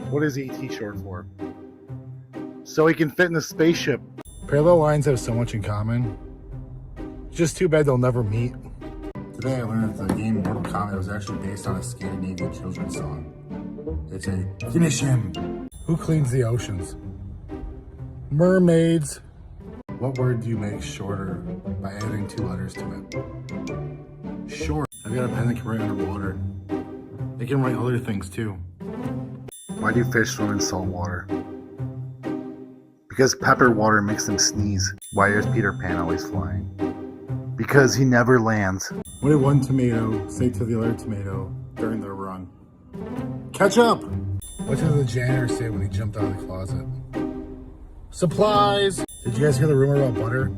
What is ET short for? So he can fit in the spaceship. Parallel lines have so much in common. Just too bad they'll never meet. Today I learned that the game Mortal Kombat was actually based on a Scandinavian children's song. It's a finish him. Who cleans the oceans? Mermaids. What word do you make shorter by adding 2 letters to it? Short. I've got a pen that can write underwater. It can write other things too. Why do fish swim in salt water? Because pepper water makes them sneeze. Why is Peter Pan always flying? Because he never lands. What did one tomato say to the other tomato during their run? Ketchup! What did the janitor say when he jumped out of the closet? Supplies! Did you guys hear the rumor about butter?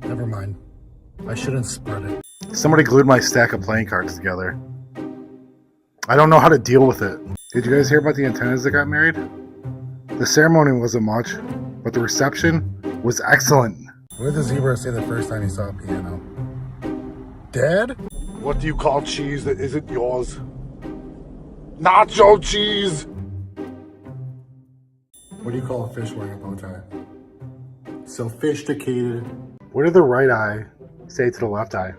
Never mind. I shouldn't spread it. Somebody glued my stack of playing cards together. I don't know how to deal with it. Did you guys hear about the antennas that got married? The ceremony wasn't much, but the reception was excellent. What did the zebra say the first time he saw a piano? Dad? What do you call cheese that isn't yours? Nacho Cheese! What do you call a fish wearing a bow tie? Sophisticated. What did the right eye say to the left eye?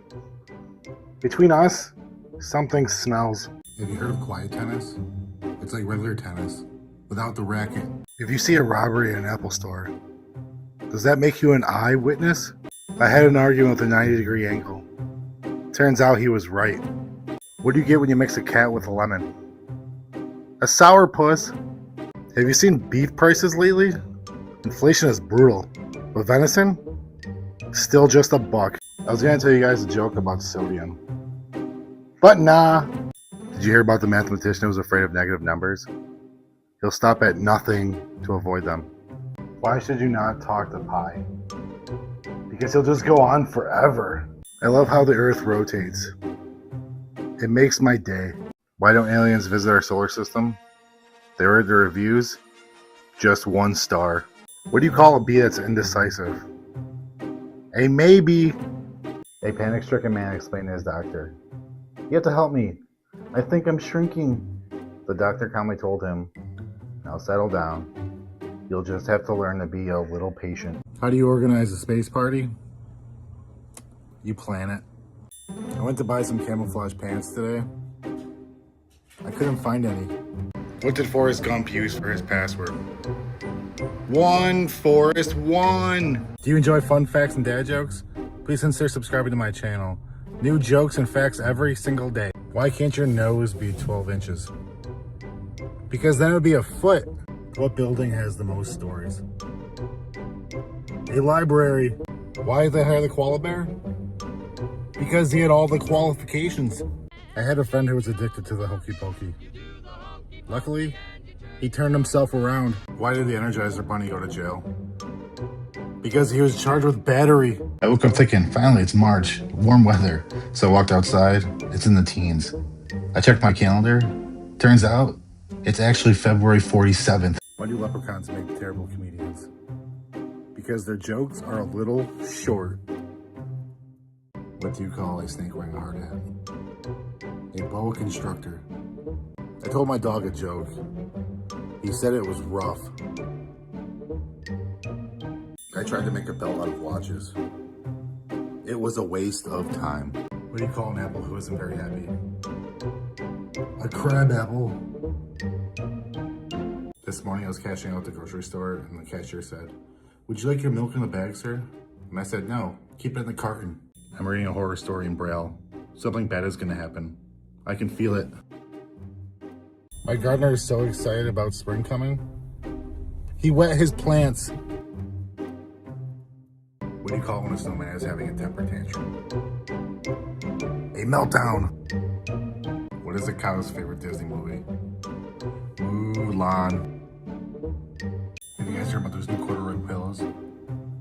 Between us, something smells. Have you heard of quiet tennis? It's like regular tennis, without the racket. If you see a robbery in an Apple store, does that make you an eyewitness? I had an argument with a 90-degree angle. Turns out he was right. What do you get when you mix a cat with a lemon? A sourpuss. Have you seen beef prices lately? Inflation is brutal. But venison? Still just $1. I was gonna tell you guys a joke about sodium. But nah. Did you hear about the mathematician who was afraid of negative numbers? He'll stop at nothing to avoid them. Why should you not talk to Pi? Because he'll just go on forever. I love how the Earth rotates. It makes my day. Why don't aliens visit our solar system? They read the reviews. Just 1 star. What do you call a bee that's indecisive? A maybe. A panic-stricken man explained to his doctor, "You have to help me. I think I'm shrinking." The doctor calmly told him, "Now settle down. You'll just have to learn to be a little patient." How do you organize a space party? You plan it. I went to buy some camouflage pants today. I couldn't find any. What did Forrest Gump use for his password? 1, Forrest, 1! Do you enjoy fun facts and dad jokes? Please consider subscribing to my channel. New jokes and facts every single day. Why can't your nose be 12 inches? Because then it would be a foot. What building has the most stories? A library. Why did they hire the koala bear? Because he had all the qualifications. I had a friend who was addicted to the Hokey Pokey. Luckily, he turned himself around. Why did the Energizer Bunny go to jail? Because he was charged with battery. I woke up thinking, finally it's March, warm weather. So I walked outside, it's in the teens. I checked my calendar, turns out it's actually February 47th. Why do leprechauns make terrible comedians? Because their jokes are a little short. What do you call a snake wearing a hard hat? A boa constrictor. I told my dog a joke. He said it was rough. I tried to make a belt out of watches. It was a waste of time. What do you call an apple who isn't very happy? A crab apple. This morning I was cashing out at the grocery store and the cashier said, "Would you like your milk in the bag, sir?" And I said, "No, keep it in the carton." I'm reading a horror story in Braille. Something bad is gonna happen. I can feel it. My gardener is so excited about spring coming. He wet his plants. What do you call it when a snowman is having a temper tantrum? A meltdown. What is a cow's favorite Disney movie? Mulan. Have you guys heard about those new corduroy pillows?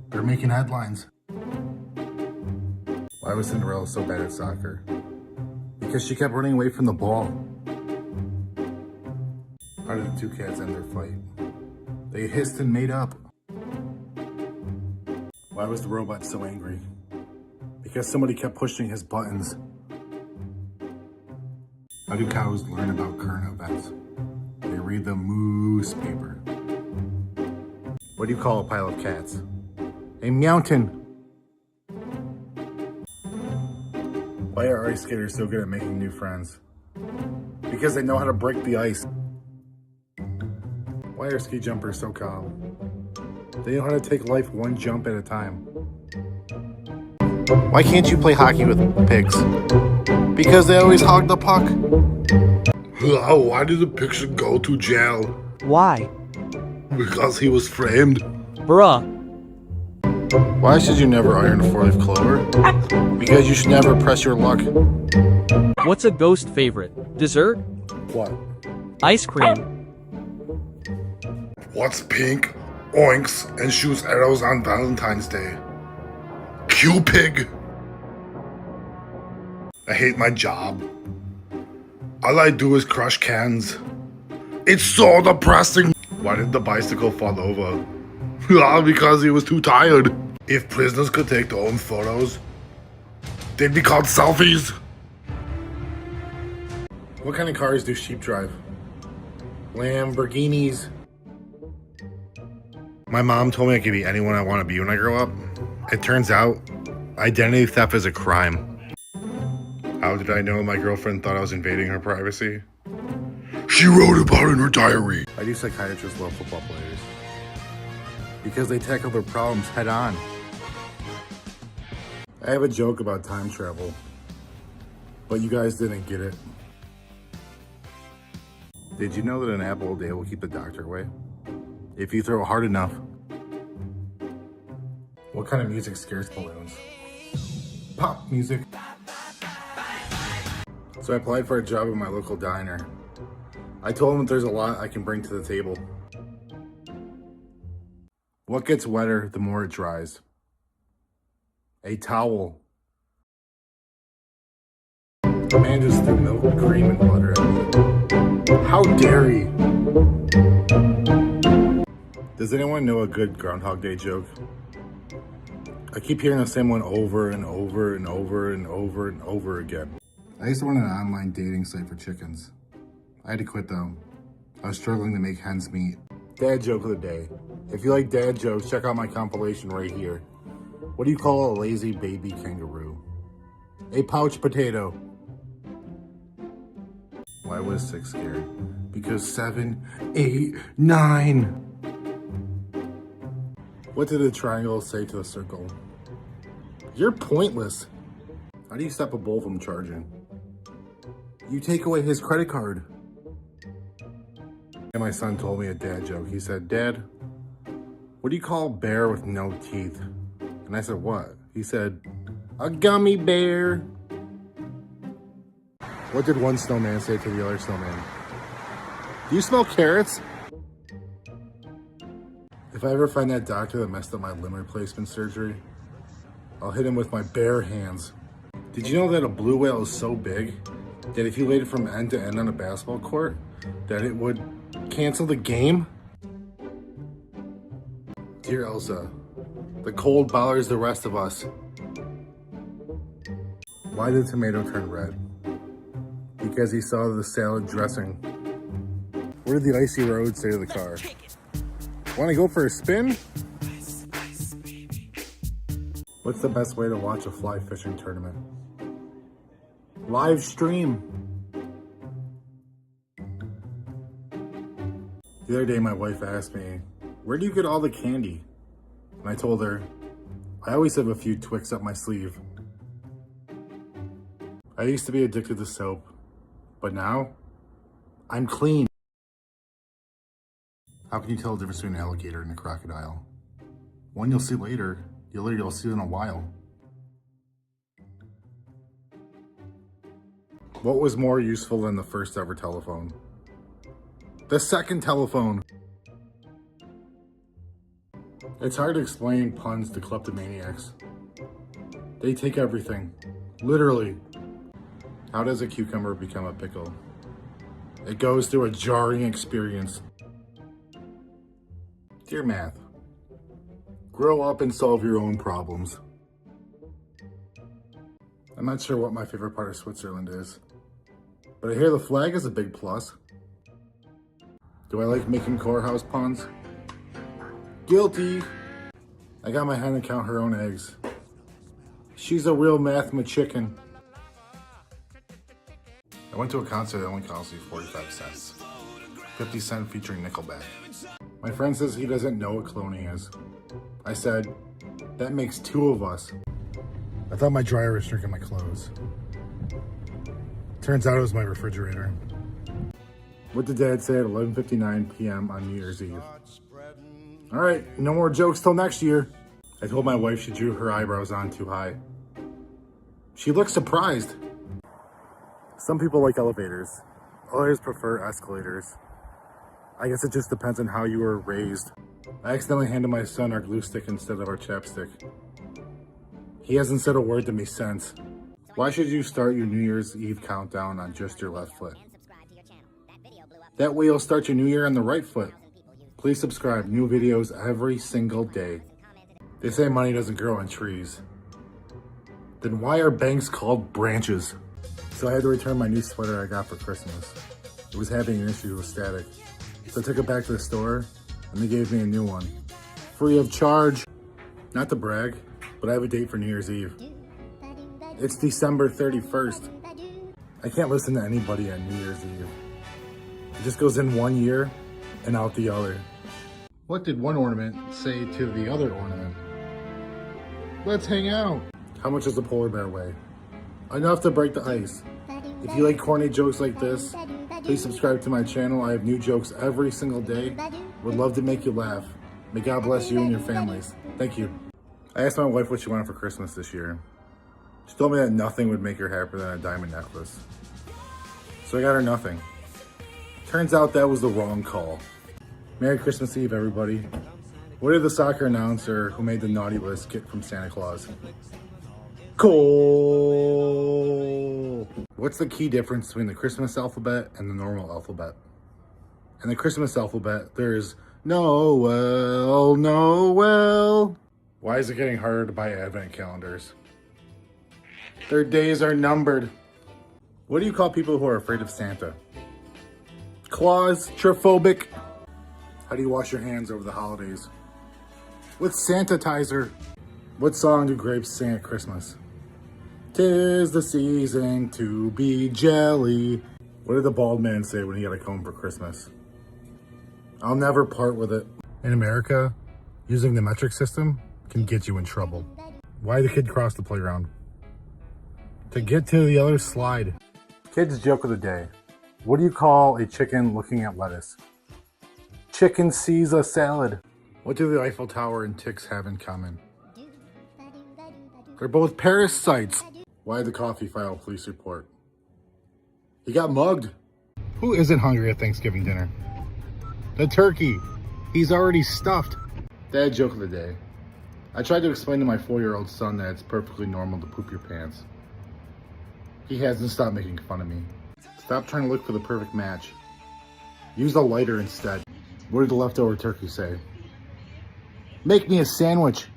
They're making headlines. Why was Cinderella so bad at soccer? Because she kept running away from the ball. How did the 2 cats end their fight? They hissed and made up. Why was the robot so angry? Because somebody kept pushing his buttons. How do cows learn about current events? They read the Moopaper. What do you call a pile of cats? A mountain. Why are ice skaters so good at making new friends? Because they know how to break the ice. Why are ski jumpers so calm? They know how to take life one jump at a time. Why can't you play hockey with pigs? Because they always hog the puck. Why did the picture go to jail? Why? Because he was framed. Bruh. Why should you never iron a 4-leaf clover? Because you should never press your luck. What's a ghost favorite? Dessert? What? Ice cream. What's pink, oinks, and shoots arrows on Valentine's Day? Q-Pig. I hate my job. All I do is crush cans. It's so depressing. Why did the bicycle fall over? Because he was too tired. If prisoners could take their own photos, they'd be called selfies. What kind of cars do sheep drive? Lamborghinis. My mom told me I could be anyone I want to be when I grow up. It turns out, identity theft is a crime. How did I know my girlfriend thought I was invading her privacy? She wrote about it in her diary. Why do psychiatrists love football players? Because they tackle their problems head on. I have a joke about time travel, but you guys didn't get it. Did you know that an apple a day will keep the doctor away? If you throw hard enough. What kind of music scares balloons? Pop music. So I applied for a job at my local diner. I told them that there's a lot I can bring to the table. What gets wetter the more it dries? A towel. A man just threw milk, cream, and butter at me. How dare he? Does anyone know a good Groundhog Day joke? I keep hearing the same one over and over and over and over and over again. I used to run an online dating site for chickens. I had to quit though. I was struggling to make hens meet. Dad joke of the day. If you like dad jokes, check out my compilation right here. What do you call a lazy baby kangaroo? A pouch potato. Why was 6 scared? Because 7, 8, 9. What did the triangle say to the circle? You're pointless. How do you stop a bull from charging? You take away his credit card. And my son told me a dad joke. He said, Dad, what do you call a bear with no teeth? And I said, what? He said, a gummy bear. What did one snowman say to the other snowman? Do you smell carrots? If I ever find that doctor that messed up my limb replacement surgery, I'll hit him with my bare hands. Did you know that a blue whale is so big that if you laid it from end to end on a basketball court, that it would cancel the game? Dear Elsa, the cold bothers the rest of us. Why did tomato turn red? Because he saw the salad dressing. What did the icy road say to the car? Want to go for a spin? What's the best way to watch a fly fishing tournament? Live stream. The other day my wife asked me, where do you get all the candy? And I told her, I always have a few Twix up my sleeve. I used to be addicted to soap, but now I'm clean. How can you tell the difference between an alligator and a crocodile? One you'll see later, the other you'll see in a while. What was more useful than the first ever telephone? The second telephone. It's hard to explain puns to kleptomaniacs. They take everything, literally. How does a cucumber become a pickle? It goes through a jarring experience. Dear Math, grow up and solve your own problems. I'm not sure what my favorite part of Switzerland is, but I hear the flag is a big plus. Do I like making courthouse puns? Guilty. I got my hen to count her own eggs. She's a real mathematician. I went to a concert that only cost me 45 cents. 50 cent featuring Nickelback. My friend says he doesn't know what cloning is. I said, that makes two of us. I thought my dryer was drinking my clothes. Turns out it was my refrigerator. What did Dad say at 11:59 p.m. on New Year's Eve? All right, no more jokes till next year. I told my wife she drew her eyebrows on too high. She looked surprised. Some people like elevators. Others prefer escalators. I guess it just depends on how you were raised. I accidentally handed my son our glue stick instead of our chapstick. He hasn't said a word to me since. Why should you start your New Year's Eve countdown on just your left foot? That way you'll start your new year on the right foot. Please subscribe, new videos every single day. They say money doesn't grow on trees. Then why are banks called branches? So I had to return my new sweater I got for Christmas. It was having an issue with static. So I took it back to the store and they gave me a new one. Free of charge. Not to brag, but I have a date for New Year's Eve. It's December 31st. I can't listen to anybody on New Year's Eve. It just goes in one year and out the other. What did one ornament say to the other ornament? Let's hang out. How much does a polar bear weigh? Enough to break the ice. If you like corny jokes like this, please subscribe to my channel. I have new jokes every single day. Would love to make you laugh. May God bless you and your families. Thank you. I asked my wife what she wanted for Christmas this year. She told me that nothing would make her happier than a diamond necklace. So I got her nothing. Turns out that was the wrong call. Merry Christmas Eve, everybody. What did the soccer announcer who made the naughty list get from Santa Claus? Coal. What's the key difference between the Christmas alphabet and the normal alphabet? In the Christmas alphabet, there's Noel, Noel. Why is it getting harder to buy advent calendars? Their days are numbered. What do you call people who are afraid of Santa? Claustrophobic. How do you wash your hands over the holidays? With sanitizer. What song do grapes sing at Christmas? 'Tis the season to be jelly. What did the bald man say when he got a comb for Christmas? I'll never part with it. In America, using the metric system can get you in trouble. Why did the kid cross the playground? To get to the other slide. Kids joke of the day. What do you call a chicken looking at lettuce? Chicken sees a salad. What do the Eiffel Tower and ticks have in common? They're both parasites. Why did the coffee file a police report? He got mugged. Who isn't hungry at Thanksgiving dinner? The turkey. He's already stuffed. Dad joke of the day. I tried to explain to my 4-year-old son that it's perfectly normal to poop your pants. He hasn't stopped making fun of me. Stop trying to look for the perfect match. Use a lighter instead. What did the leftover turkey say? Make me a sandwich.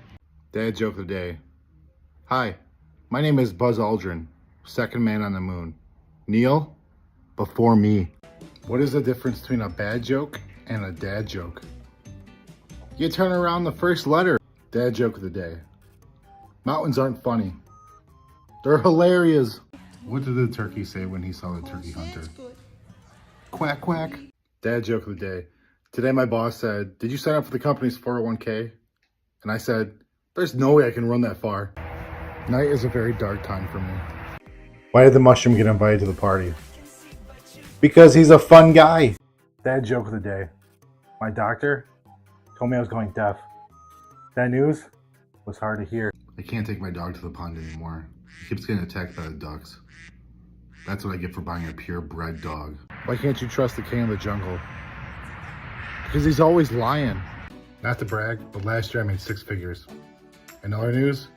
Dad joke of the day. Hi, my name is Buzz Aldrin, second man on the moon. Neil, before me. What is the difference between a bad joke and a dad joke? You turn around the first letter. Dad joke of the day. Mountains aren't funny. They're hilarious. What did the turkey say when he saw the turkey hunter? Quack, quack. Dad joke of the day. Today my boss said, did you sign up for the company's 401k? And I said, there's no way I can run that far. Night is a very dark time for me. Why did the mushroom get invited to the party? Because he's a fun guy. Dad joke of the day. My doctor told me I was going deaf. That news was hard to hear. I can't take my dog to the pond anymore. He keeps getting attacked by the ducks. That's what I get for buying a purebred dog. Why can't you trust the king of the jungle? Because he's always lying. Not to brag, but last year I made 6 figures. In other news,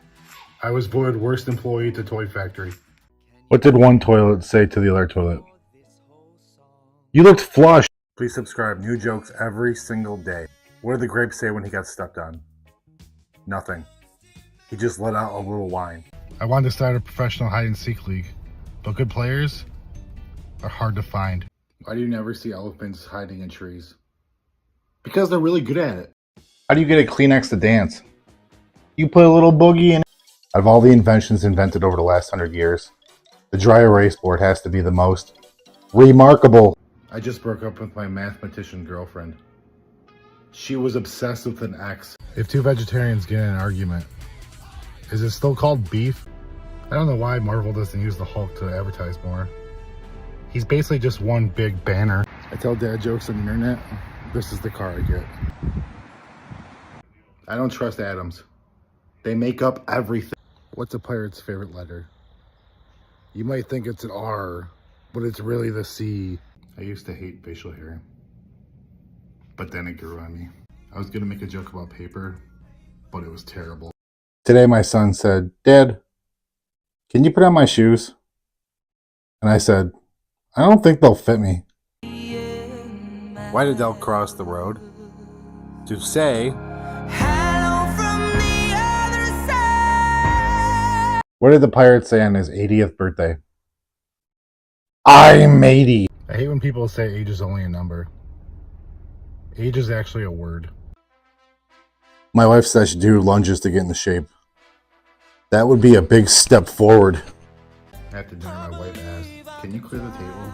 I was voted worst employee to Toy Factory. What did one toilet say to the other toilet? You looked flushed. Please subscribe. New jokes every single day. What did the grape say when he got stepped on? Nothing. He just let out a little whine. I wanted to start a professional hide-and-seek league, but good players are hard to find. Why do you never see elephants hiding in trees? Because they're really good at it. How do you get a Kleenex to dance? You put a little boogie in it. Out of all the inventions invented over the last 100 years, the dry erase board has to be the most remarkable. I just broke up with my mathematician girlfriend. She was obsessed with an X. If two vegetarians get in an argument, is it still called beef? I don't know why Marvel doesn't use the Hulk to advertise more. He's basically just one big banner. I tell dad jokes on the internet. This is the car I get. I don't trust atoms. They make up everything. What's a pirate's favorite letter? You might think it's an R, but it's really the C. I used to hate facial hair, but then it grew on me. I was gonna make a joke about paper, but it was terrible. Today my son said, "Dad, can you put on my shoes?" And I said, "I don't think they'll fit me." Why did Del cross the road? To say, "Hello from the other side." What did the pirate say on his 80th birthday? I'm 80. I hate when people say age is only a number. Age is actually a word. My wife says I should do lunges to get into shape. That would be a big step forward. After dinner, my wife asked, "Can you clear the table?"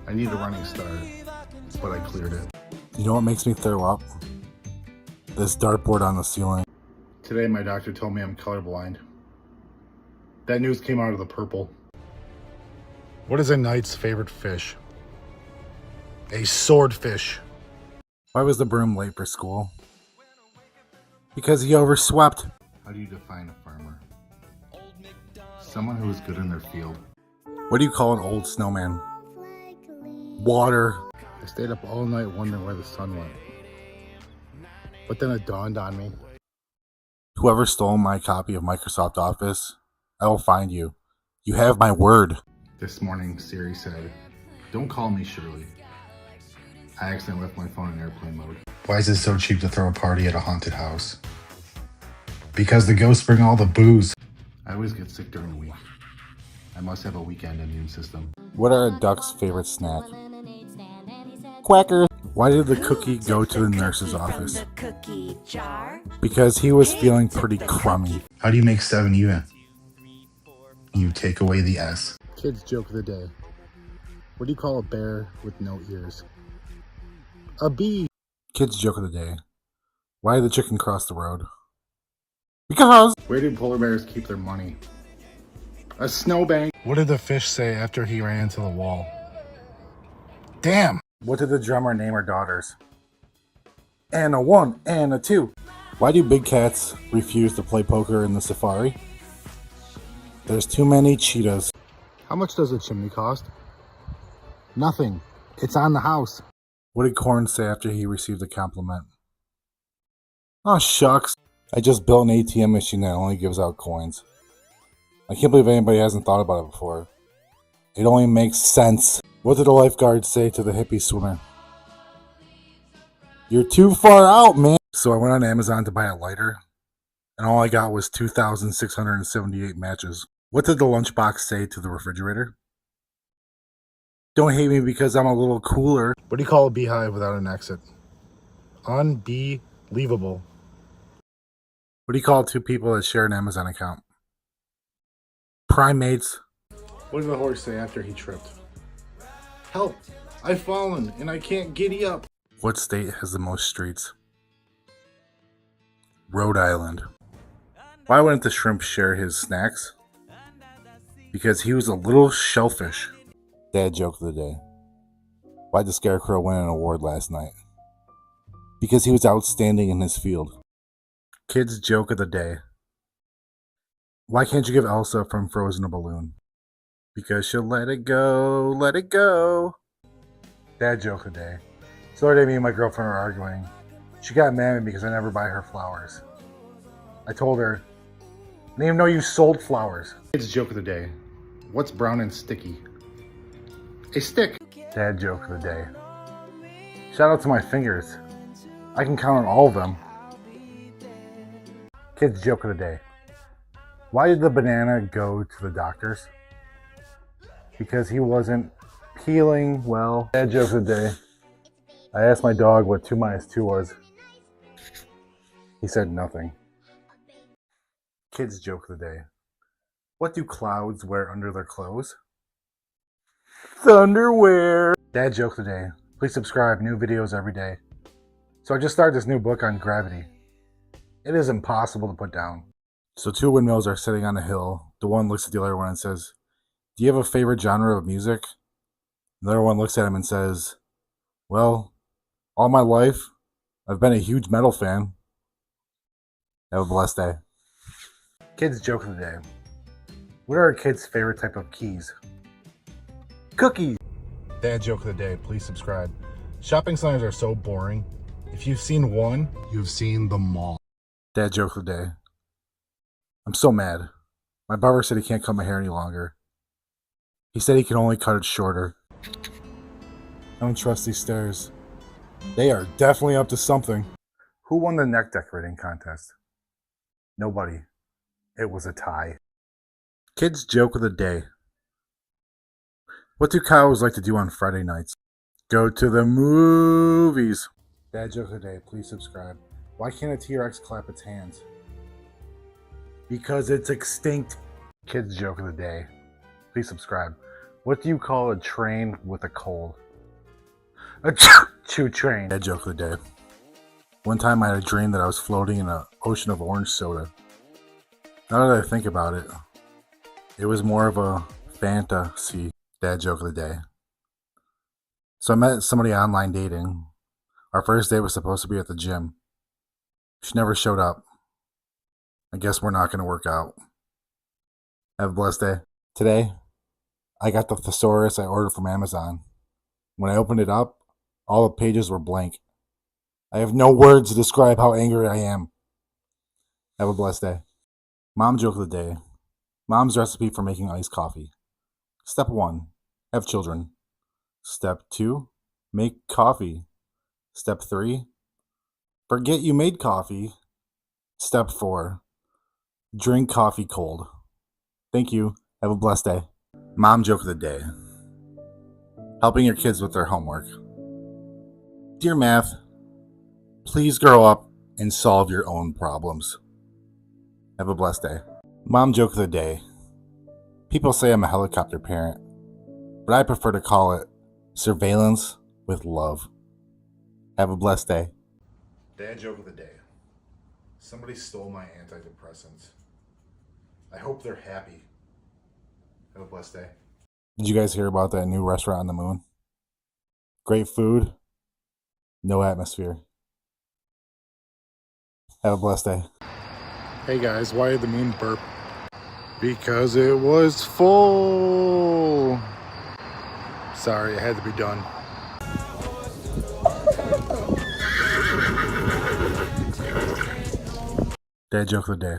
I need a running start, but I cleared it. You know what makes me throw up? This dartboard on the ceiling. Today, my doctor told me I'm colorblind. That news came out of the purple. What is a knight's favorite fish? A swordfish. Why was the broom late for school? Because he overswept. How do you define a farmer? Someone who is good in their field. What do you call an old snowman? Water. I stayed up all night wondering where the sun went. But then it dawned on me. Whoever stole my copy of Microsoft Office, I will find you. You have my word. This morning, Siri said, "Don't call me Shirley." I accidentally left my phone in airplane mode. Why is it so cheap to throw a party at a haunted house? Because the ghosts bring all the booze. I always get sick during the week. I must have a weekend immune system. What are a duck's favorite snack? Quackers. Why did the cookie go to the nurse's office? Because he was feeling pretty crummy. How do you make 7 even? You take away the S. Kids joke of the day. What do you call a bear with no ears? A bee. Kids joke of the day. Why did the chicken cross the road? Because. Where do polar bears keep their money? A snowbank. What did the fish say after he ran into the wall? Damn! What did the drummer name her daughters? Anna 1, Anna 2. Why do big cats refuse to play poker in the safari? There's too many cheetahs. How much does a chimney cost? Nothing. It's on the house. What did Corn say after he received a compliment? Oh, shucks. I just built an ATM machine that only gives out coins. I can't believe anybody hasn't thought about it before. It only makes sense. What did the lifeguard say to the hippie swimmer? You're too far out, man. So I went on Amazon to buy a lighter, and all I got was 2,678 matches. What did the lunchbox say to the refrigerator? Don't hate me because I'm a little cooler. What do you call a beehive without an exit? Unbelievable. What do you call two people that share an Amazon account? Primates. What did the horse say after he tripped? Help! I've fallen and I can't giddy up. What state has the most streets? Rhode Island. Why wouldn't the shrimp share his snacks? Because he was a little shellfish. Dad joke of the day. Why'd the Scarecrow win an award last night? Because he was outstanding in his field. Kids joke of the day. Why can't you give Elsa from Frozen a balloon? Because she'll let it go, let it go. Dad joke of the day. So the other day me and my girlfriend were arguing. She got mad at me because I never buy her flowers. I told her, I didn't even know you sold flowers. Kids joke of the day. What's brown and sticky? A stick. Dad joke of the day. Shout out to my fingers. I can count on all of them. Kids joke of the day. Why did the banana go to the doctors? Because he wasn't peeling well. Dad joke of the day. I asked my dog what 2 minus 2 was. He said nothing. Kids joke of the day. What do clouds wear under their clothes? Thunderwear. Dad joke of the day. Please subscribe, new videos every day. So I just started this new book on gravity. It is impossible to put down. So 2 windmills are sitting on a hill. The one looks at the other one and says, "Do you have a favorite genre of music?" The other one looks at him and says, "Well, all my life, I've been a huge metal fan." Have a blessed day. Kids joke of the day. What are our kids' favorite type of keys? Cookies. Dad joke of the day. Please subscribe. Shopping centers are so boring. If you've seen one, you've seen them all. Dad joke of the day. I'm so mad. My barber said he can't cut my hair any longer. He said he can only cut it shorter. I don't trust these stairs. They are definitely up to something. Who won the neck decorating contest? Nobody. It was a tie. Kids joke of the day. What do cows like to do on Friday nights? Go to the movies. Dad joke of the day. Please subscribe. Why can't a T-Rex clap its hands? Because it's extinct. Kids joke of the day. Please subscribe. What do you call a train with a cold? A choo train. Dad joke of the day. One time I had a dream that I was floating in an ocean of orange soda. Now that I think about it, it was more of a fantasy. Dad joke of the day. So I met somebody online dating. Our first date was supposed to be at the gym. She never showed up. I guess we're not going to work out. Have a blessed day. Today, I got the thesaurus I ordered from Amazon. When I opened it up, all the pages were blank. I have no words to describe how angry I am. Have a blessed day. Mom joke of the day. Mom's recipe for making iced coffee. Step 1, have children. Step 2, make coffee. Step 3, forget you made coffee. Step 4, drink coffee cold. Thank you. Have a blessed day. Mom joke of the day. Helping your kids with their homework. Dear Math, please grow up and solve your own problems. Have a blessed day. Mom joke of the day. People say I'm a helicopter parent, but I prefer to call it surveillance with love. Have a blessed day. Dad joke of the day. Somebody stole my antidepressants. I hope they're happy. Have a blessed day. Did you guys hear about that new restaurant on the moon? Great food, no atmosphere. Have a blessed day. Hey guys, why did the moon burp? Because it was full. Sorry, it had to be done. Dad joke of the day.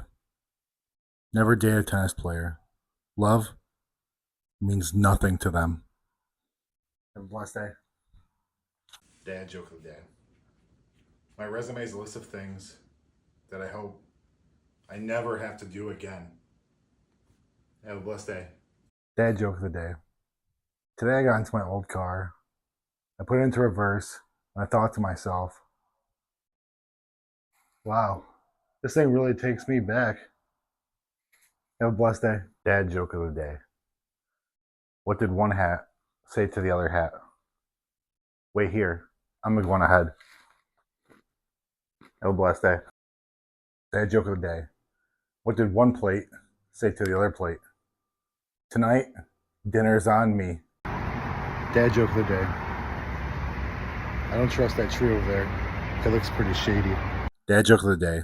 Never date a tennis player. Love means nothing to them. Have a blessed day. Dad joke of the day. My resume is a list of things that I hope I never have to do again. Have a blessed day. Dad joke of the day. Today I got into my old car. I put it into reverse and I thought to myself, wow, this thing really takes me back. Have a blessed day. Dad joke of the day. What did one hat say to the other hat? Wait here, I'm going ahead. Have a blessed day. Dad joke of the day. What did one plate say to the other plate? Tonight, dinner's on me. Dad joke of the day. I don't trust that tree over there. It looks pretty shady. Dad joke of the day.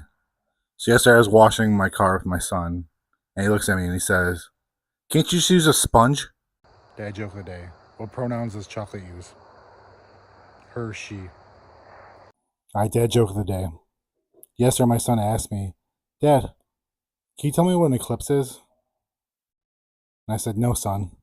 So yesterday I was washing my car with my son, and he looks at me and he says, "Can't you just use a sponge?" Dad joke of the day. What pronouns does chocolate use? Her, she. Alright, dad joke of the day. Yesterday my son asked me, "Dad, can you tell me what an eclipse is?" And I said, "No, son.